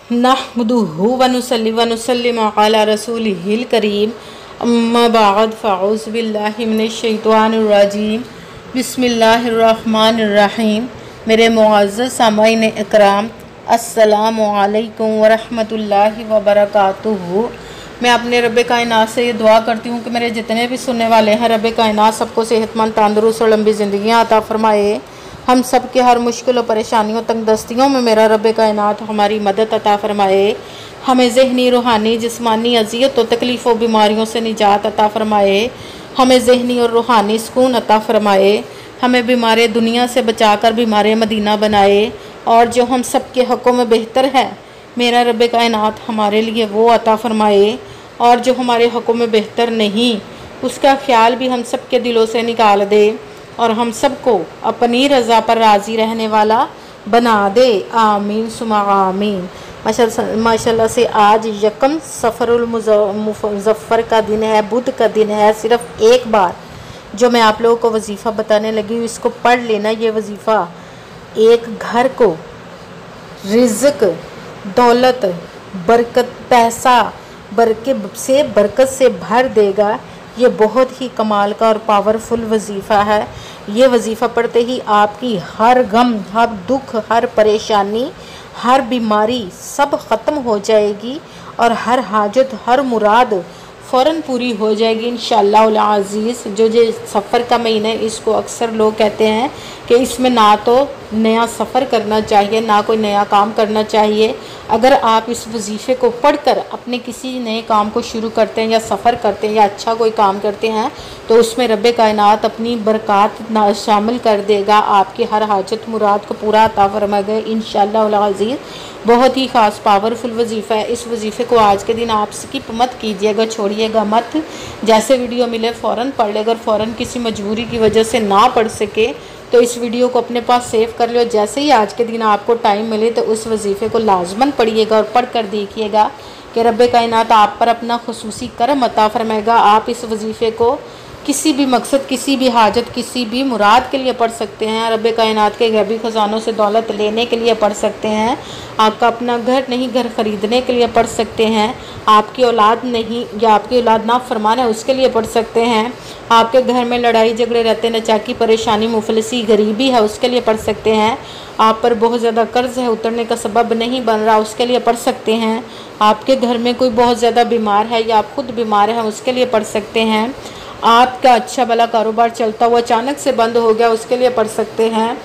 नहमदुहु व नुसल्ली व नुसल्लिमु अला रसूलिहिल करीम अम्मा बाद फ़अऊज़ु बिल्लाहि मिनश शैतानिर रजीम बिस्मिल्लाहिर रहमानिर रहीम। मेरे मुअज़्ज़ज़ सामाईन इकराम, अस्सलामु अलैकुम व रहमतुल्लाहि व बरकातुहू। मैं अपने रब्बे कायनात से ये दुआ करती हूँ कि मेरे जितने भी सुनने वाले हैं, रब्बे कायनात सबको सेहतमंद, तंदुरुस्त और लंबी ज़िंदगियाँ अता फ़रमाए। हम सब के हर मुश्किल और परेशानियों, तंगदस्तियों में मेरा रब्बे कायनात हमारी मदद अता फ़रमाए। हमें ज़हनी, रूहानी, जिस्मानी अज़ियत और तकलीफ़ और बीमारियों से निजात अता फ़रमाए। हमें ज़हनी और रूहानी सुकून अता फ़रमाए। हमें बीमार दुनिया से बचाकर बीमार मदीना बनाए। और जो हम सब के हक़ों में बेहतर है, मेरा रब्बे कायनात हमारे लिए वो अता फ़रमाए। और जो हमारे हक़ों में बेहतर नहीं, उसका ख़्याल भी हम सब के दिलों से निकाल दे और हम सबको अपनी रज़ा पर राज़ी रहने वाला बना दे। आमीन सुमा आमीन। माशाल्लाह से आज यकम सफ़रुल मुज़फ़्फ़र का दिन है, बुध का दिन है। सिर्फ़ एक बार जो मैं आप लोगों को वजीफ़ा बताने लगी हूँ, इसको पढ़ लेना। ये वजीफ़ा एक घर को रिज़्क़, दौलत, बरकत, पैसा बरकत से भर देगा। ये बहुत ही कमाल का और पावरफुल वजीफ़ा है। ये वजीफ़ा पढ़ते ही आपकी हर गम, हर दुख, हर परेशानी, हर बीमारी सब ख़त्म हो जाएगी और हर हाजत, हर मुराद फ़ौरन पूरी हो जाएगी इंशाअल्लाह अज़ीज़। जो ये सफ़र का महीना है, इसको अक्सर लोग कहते हैं कि इसमें ना तो नया सफ़र करना चाहिए, ना कोई नया काम करना चाहिए। अगर आप इस वजीफ़े को पढ़कर अपने किसी नए काम को शुरू करते हैं या सफ़र करते हैं या अच्छा कोई काम करते हैं, तो उसमें रब्बे कायनात अपनी बरक़ात शामिल कर देगा। आपकी हर हाजत मुराद को पूरा अता फ़रमाएगा इंशाअल्लाह अज़ीज़। बहुत ही ख़ास पावरफुल वजीफ़ा है। इस वजीफ़े को आज के दिन आप स्किप मत कीजिएगा, छोड़िएगा मत। जैसे वीडियो मिले फ़ौरन पढ़ ले। अगर फ़ौरन किसी मजबूरी की वजह से ना पढ़ सके तो इस वीडियो को अपने पास सेव कर लो। जैसे ही आज के दिन आपको टाइम मिले तो उस वजीफ़े को लाजमन पढ़िएगा और पढ़ कर देखिएगा कि रब्बे कायनात आप पर अपना खुसूसी करम अता फ़रमाएगा। आप इस वजीफ़े को किसी भी मकसद, किसी भी हाजत, किसी भी मुराद के लिए पढ़ सकते हैं। रब्बे कायनात के गैबी ख़जानों से दौलत लेने के लिए पढ़ सकते हैं। आपका अपना घर नहीं, घर ख़रीदने के लिए पढ़ सकते हैं। आपकी औलाद नहीं या आपकी औलाद ना फरमान है, उसके लिए पढ़ सकते हैं। आपके घर में लड़ाई झगड़े रहते, नचाकी, परेशानी, मुफलिसी, गरीबी है, उसके लिए पढ़ सकते हैं। आप पर बहुत ज़्यादा कर्ज़ है, उतरने का सबब नहीं बन रहा, उसके लिए पढ़ सकते हैं। आपके घर में कोई बहुत ज़्यादा बीमार है या आप खुद बीमार हैं, उसके लिए पढ़ सकते हैं। आपका अच्छा भला कारोबार चलता हुआ अचानक से बंद हो गया, उसके लिए पढ़ सकते हैं।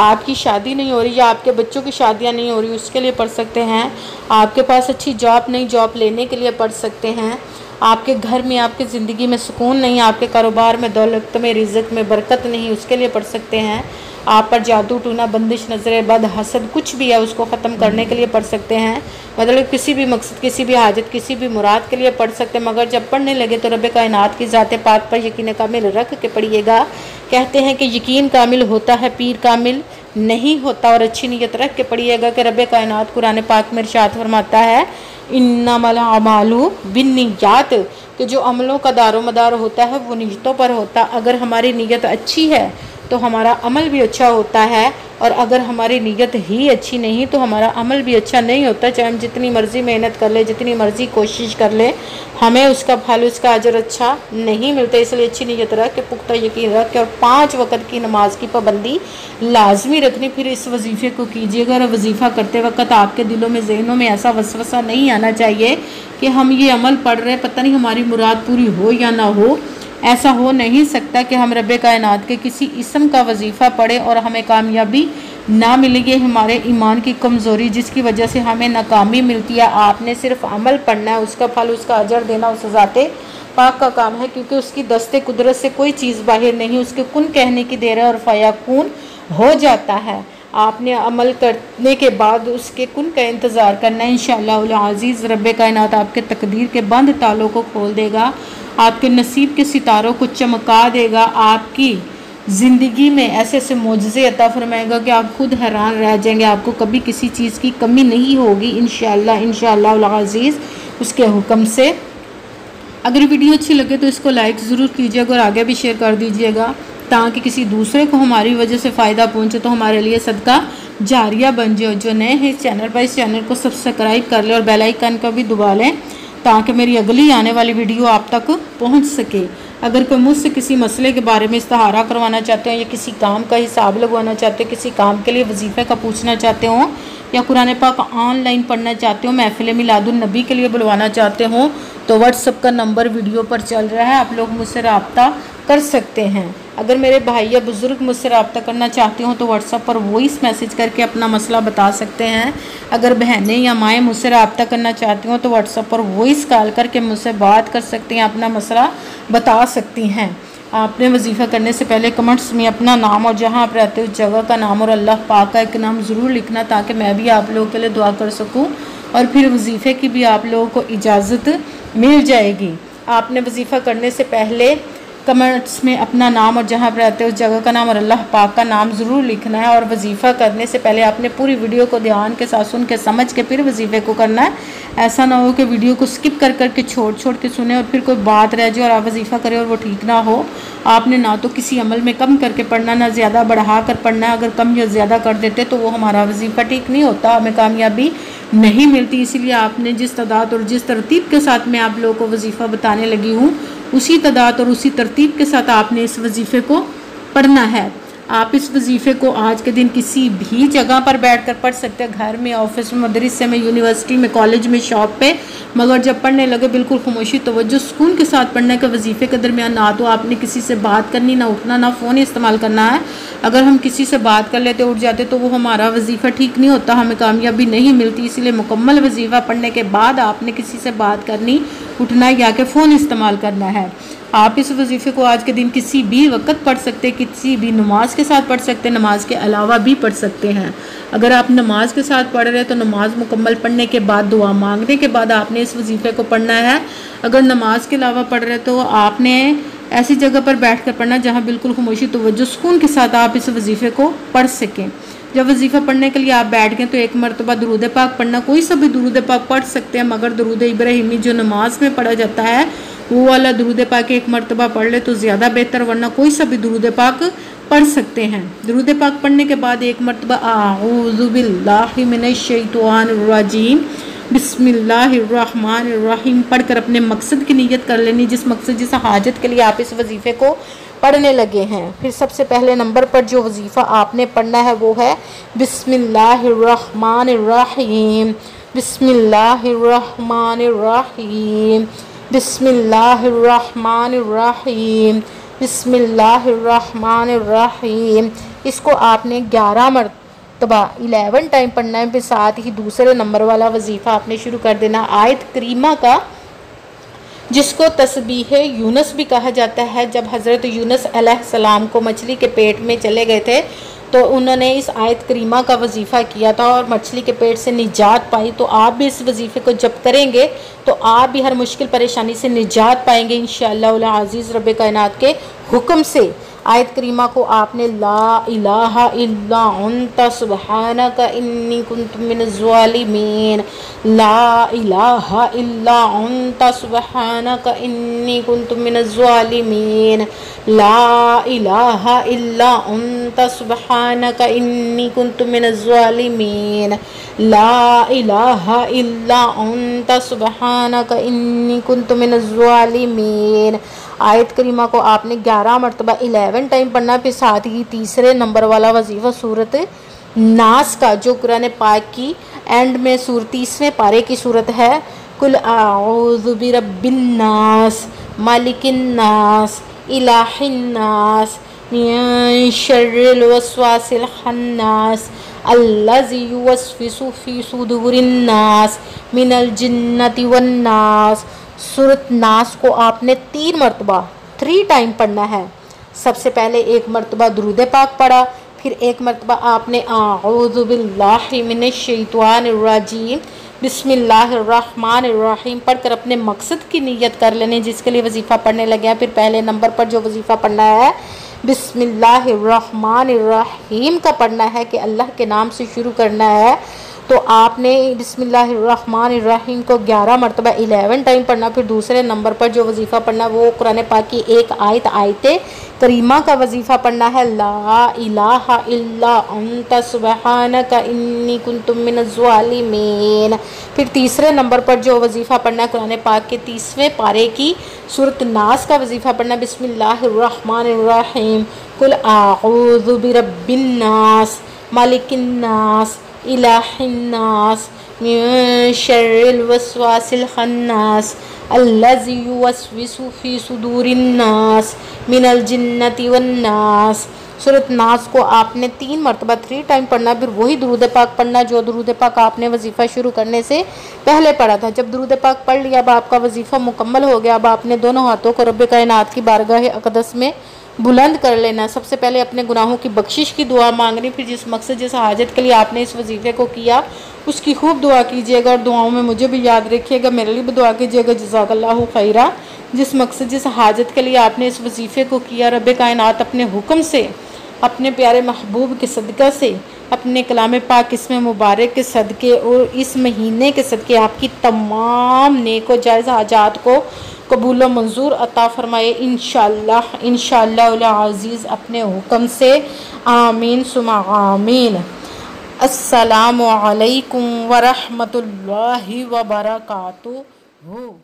आपकी शादी नहीं हो रही या आपके बच्चों की शादियां नहीं हो रही, उसके लिए पढ़ सकते हैं। आपके पास अच्छी जॉब नहीं, जॉब लेने के लिए पढ़ सकते हैं। आपके घर में, आपकी ज़िंदगी में सुकून नहीं, आपके कारोबार में, दौलत में, रिज़्क़ में बरकत नहीं, उसके लिए पढ़ सकते हैं। आप पर जादू टूना, बंदिश, नज़र बद, हसद कुछ भी है, उसको ख़त्म करने के लिए पढ़ सकते हैं। मतलब किसी भी मकसद, किसी भी हाजत, किसी भी मुराद के लिए पढ़ सकते हैं। मगर जब पढ़ने लगे तो रब्बे कायनात की ज़ात पाक पर यकीन कामिल रख के पढ़िएगा। कहते हैं कि यकीन कामिल होता है, पीर कामिल नहीं होता। और अच्छी नीयत रख के पढ़िएगा कि रब्बे कायनात कुरान पाक में इरशाद फरमाता है, इन्नमल अमालु बिन्नियात, कि जो अमलों का दारोमदार होता है वो नीयतों पर होता है। अगर हमारी नीयत अच्छी है तो हमारा अमल भी अच्छा होता है, और अगर हमारी नीयत ही अच्छी नहीं तो हमारा अमल भी अच्छा नहीं होता। चाहे हम जितनी मर्ज़ी मेहनत कर ले, जितनी मर्ज़ी कोशिश कर ले, हमें उसका फल, उसका अजर अच्छा नहीं मिलता। इसलिए अच्छी नीयत रख के, पुख्ता यकीन रख के और 5 वक़्त की नमाज की पाबंदी लाजमी रखनी। फिर इस वजीफ़े को कीजिएगा और वजीफ़ा करते वक्त आपके दिलों में, जहनों में ऐसा वसवसा नहीं आना चाहिए कि हम ये अमल पढ़ रहे, पता नहीं हमारी मुराद पूरी हो या ना हो। ऐसा हो नहीं सकता कि हम रब्बे कायनात के किसी इस्म का वजीफ़ा पढ़ें और हमें कामयाबी ना मिले। ये हमारे ईमान की कमज़ोरी, जिसकी वजह से हमें नाकामी मिलती है। आपने सिर्फ अमल पढ़ना है, उसका फल, उसका अजर देना उस ज़ाते पाक का काम है, क्योंकि उसकी दस्ते कुदरत से कोई चीज़ बाहर नहीं। उसके कुन कहने की देर है और फयाकून हो जाता है। आपने अमल करने के बाद उसके कुन का इंतज़ार करना है। इंशाअल्लाह अज़ीज़ रब्बे कायनात आपके तकदीर के बंद तालों को खोल देगा, आपके नसीब के सितारों को चमका देगा, आपकी ज़िंदगी में ऐसे ऐसे मोजज़े अता फरमाएगा कि आप खुद हैरान रह जाएंगे। आपको कभी किसी चीज़ की कमी नहीं होगी इंशाअल्लाह अज़ीज़ उसके हुक्म से। अगर वीडियो अच्छी लगे तो इसको लाइक ज़रूर कीजिएगा और आगे भी शेयर कर दीजिएगा, ताकि किसी दूसरे को हमारी वजह से फ़ायदा पहुँचे तो हमारे लिए सदका जारिया बन जाओ। जो नए हैं इस चैनल पर, इस चैनल को सब्सक्राइब कर लें और बेल आइकन का भी दबा लें ताकि मेरी अगली आने वाली वीडियो आप तक पहुंच सके। अगर कोई मुझसे किसी मसले के बारे में इस्तिहारा करवाना चाहते हो या किसी काम का हिसाब लगवाना चाहते हो, किसी काम के लिए वजीफ़े का पूछना चाहते हो या कुरान पाक ऑनलाइन पढ़ना चाहते हो, महफिल मिलादुन नबी के लिए बुलवाना चाहते हो, तो व्हाट्सएप का नंबर वीडियो पर चल रहा है, आप लोग मुझसे रब्ता कर सकते हैं। अगर मेरे भाई या बुज़ुर्ग मुझसे रब्ता करना चाहते हो तो व्हाट्सएप पर वॉइस मैसेज करके अपना मसला बता सकते हैं। अगर बहनें या माएँ मुझसे रब्ता करना चाहती हो तो व्हाट्सएप पर वॉइस कॉल करके मुझसे बात कर सकती हैं, अपना मसला बता सकती हैं। आपने वजीफ़ा करने से पहले कमेंट्स में अपना नाम और जहां आप रहते हो उस जगह का नाम और अल्लाह पाक का एक नाम ज़रूर लिखना ताकि मैं भी आप लोगों के लिए दुआ कर सकूं और फिर वजीफ़े की भी आप लोगों को इजाज़त मिल जाएगी। आपने वजीफ़ा करने से पहले कमेंट्स में अपना नाम और जहाँ पर रहते हो उस जगह का नाम और अल्लाह पाक का नाम ज़रूर लिखना है। और वजीफ़ा करने से पहले आपने पूरी वीडियो को ध्यान के साथ सुन के समझ के फिर वजीफ़े को करना है। ऐसा ना हो कि वीडियो को स्किप कर कर के छोड़ के सुने और फिर कोई बात रह जाए और आप वजीफ़ा करें और वो ठीक ना हो। आपने ना तो किसी अमल में कम करके पढ़ना, ना ज़्यादा बढ़ा कर पढ़ना। अगर कम या ज़्यादा कर देते तो वो हमारा वजीफ़ा ठीक नहीं होता, हमें कामयाबी नहीं मिलती। इसीलिए आपने जिस तादाद और जिस तरतीब के साथ मैं आप लोगों को वजीफ़ा बताने लगी हूँ उसी तादाद और उसी तरतीब के साथ आपने इस वजीफ़े को पढ़ना है। आप इस वजीफ़े को आज के दिन किसी भी जगह पर बैठकर पढ़ सकते हैं, घर में, ऑफिस में, मदरसे में, यूनिवर्सिटी में, कॉलेज में, शॉप पे। मगर जब पढ़ने लगे बिल्कुल खामोशी तवज्जो सुकून के साथ पढ़ने का। वजीफ़े के दरमियान ना तो आपने किसी से बात करनी, ना उठना, ना फ़ोन इस्तेमाल करना है। अगर हम किसी से बात कर लेते, उठ जाते तो वो हमारा वजीफ़ा ठीक नहीं होता, हमें कामयाबी नहीं मिलती। इसलिए मुकम्मल वजीफ़ा पढ़ने के बाद आपने किसी से बात करनी, उठना या कि फ़ोन इस्तेमाल करना है। आप इस वजीफ़े को आज के दिन किसी भी वक्त पढ़ सकते, किसी भी नमाज के साथ पढ़ सकते, नमाज के अलावा भी पढ़ सकते हैं। अगर आप नमाज के साथ पढ़ रहे हैं तो नमाज मुकम्मल पढ़ने के बाद, दुआ मांगने के बाद आपने इस वजीफ़े को पढ़ना है। अगर नमाज के अलावा पढ़ रहे तो आपने ऐसी जगह पर बैठ कर पढ़ना जहाँ बिल्कुल खामोशी तवज्जो सुकून के साथ आप इस वजीफ़े को पढ़ सकें। जब वजीफ़ा पढ़ने के लिए आप बैठ गए तो एक मरतबा दुरूद पाक पढ़ना, कोई सा भी दुरूद पाक पढ़ सकते हैं, मगर दुरूद इब्राहिमी जो नमाज में पढ़ा जाता है वो वाला दुरूद पाक एक मरतबा पढ़ ले तो ज़्यादा बेहतर, वरना कोई सा भी दुरूद पाक पढ़ सकते हैं। दुरूद पाक पढ़ने के बाद एक मरतबा आऊज़ु बिल्लाहि मिनश शैतानिर रजीम बिस्मिल्लाहिर्रहमानिर्रहीम पढ़कर अपने मकसद की नीयत कर लेनी, जिस मकसद, जिस हाजत के लिए आप इस वजीफ़े को पढ़ने लगे हैं। फिर सबसे पहले नंबर पर जो वजीफ़ा आपने पढ़ना है वो है बिस्मिल्लाहिर्रहमानिर्रहीम, बिस्मिल्लाहिर्रहमानिर्रहीम, बिस्मिल्लाहिर्रहमानिर्रहीम, बिस्मिल्लाहिर्रहमानिर्रहीम। इसको आपने 11 मरतबा 11 टाइम पढ़ना है। फिर साथ ही दूसरे नंबर वाला वजीफ़ा आपने शुरू कर देना आयत करीमा का, जिसको तस्बीह यूनुस भी कहा जाता है। जब हज़रत यूनुस अलैहिस्सलाम को मछली के पेट में चले गए थे तो उन्होंने इस आयत करीमा का वजीफ़ा किया था और मछली के पेट से निजात पाई। तो आप भी इस वजीफ़े को जब करेंगे तो आप भी हर मुश्किल परेशानी से निजात पाएंगे इंशाअल्लाह अज़ीज़ रब्बे कायनात के हुक्म से। आयत करीमा को आपने ला इलाहा इल्ला अंता सुब्हानका इन्नी कुन्तु मिनज़ ज़ालिमीन, ला इलाहा इल्ला अंता सुब्हानका इन्नी कुन्तु मिनज़ ज़ालिमीन, ला इलाहा इल्ला अंता सुब्हानका इन्नी कुन्तु मिनज़ ज़ालिमीन, ला इलाहा इल्ला अंता सुब्हानका इन्नी कुन्तु मिनज़ ज़ालिमीन। आयत करीमा को आपने 11 मरतबा 11 टाइम पढ़ना। फिर साथ ही तीसरे नंबर वाला वजीफ़ा सूरत नास का, जो कुरान पाक की एंड में 30वें पारे की सूरत है। कुल आऊज़ु बिरब्बिन नास मालिकिन नास इलाहिन नास मिन शर्रिल वस्वासिल खन्नास अल्लज़ी युवस्विसु फी सुदूरिन नास मिनल जिन्नति वन नास। सूरत नास को आपने 3 मरतबा 3 टाइम पढ़ना है। सबसे पहले एक मरतबा दुरूद पाक पढ़ा, फिर एक मरतबा आपने आऊज़ु बिल्लाहि मिनश शैतानिर रजीम बिस्मिल्लाहिर्रहमानिर्रहीम पढ़कर अपने मकसद की नीयत कर लेने, जिसके लिए वजीफ़ा पढ़ने लगे हैं। फिर पहले नंबर पर जो वजीफ़ा पढ़ना है बिस्मिल्लाहिर्रहमानिर्रहीम का पढ़ना है कि अल्लाह के नाम से शुरू करना है। तो आपने बिस्मिल्लाहिर्रहमानिर्रहीम को 11 मरतबा 11 टाइम पढ़ना। फिर दूसरे नंबर पर जो वजीफ़ा पढ़ना वो कुरान पाक की एक आयत करीमा का वजीफ़ा पढ़ना है, ला इलाहा इल्ला अंता सुब्हानका इन्नी कुन्तु मिनज़ ज़ालिमीन। फिर तीसरे नंबर पर जो वजीफ़ा पढ़ना है कुरान पाक के 30वें पारे की सूरत नास का वजीफ़ा पढ़ना, बिस्मिल्लाहिर्रहमानिर्रहीम, कुल आऊज़ु बिरब्बिन्नास मालिकिन्नास इलाहिन्नास मिन शर्रिल वस्वासिल खन्नास अल्लज़ी युवस्विसु फ़ी सुदूरिन्नास मिनल जिन्नति वन्नास। सूरत नास को आपने 3 मरतबा 3 टाइम पढ़ना। फिर वही दुरूद पाक पढ़ना जो दुरूद पाक आपने वजीफ़ा शुरू करने से पहले पढ़ा था। जब दुरूद पाक पढ़ लिया, अब आपका वजीफ़ा मुकम्मल हो गया, अब आपने दोनों हाथों को रब्बे कायनात की बारगाह अक़दस में बुलंद कर लेना। सबसे पहले अपने गुनाहों की बख्शिश की दुआ मांगनी। फिर जिस मकसद जिस हाजत के लिए आपने इस वजीफ़े को किया उसकी खूब दुआ कीजिएगा, और दुआओं में मुझे भी याद रखिएगा, मेरे लिए भी दुआ कीजिएगा। जज़ाकल्लाहु खैरा। जिस मकसद जिस हाजत के लिए आपने इस वजीफ़े को किया, रब्बे कायनात अपने हुक्म से, अपने प्यारे महबूब के सदक़ा से, अपने कलाम पाक इसमें मुबारक के सदक़े और इस महीने के सदक़े आपकी तमाम नेक व जायज़ हाजात को कबूल व मंजूर अता फ़रमाए इंशाअल्लाह इंशाअल्लाह अज़ीज़ अपने हुक्म से। आमीन सुमा आमीन। अस्सलामु अलैकुम व रहमतुल्लाहि व बरकातुहू।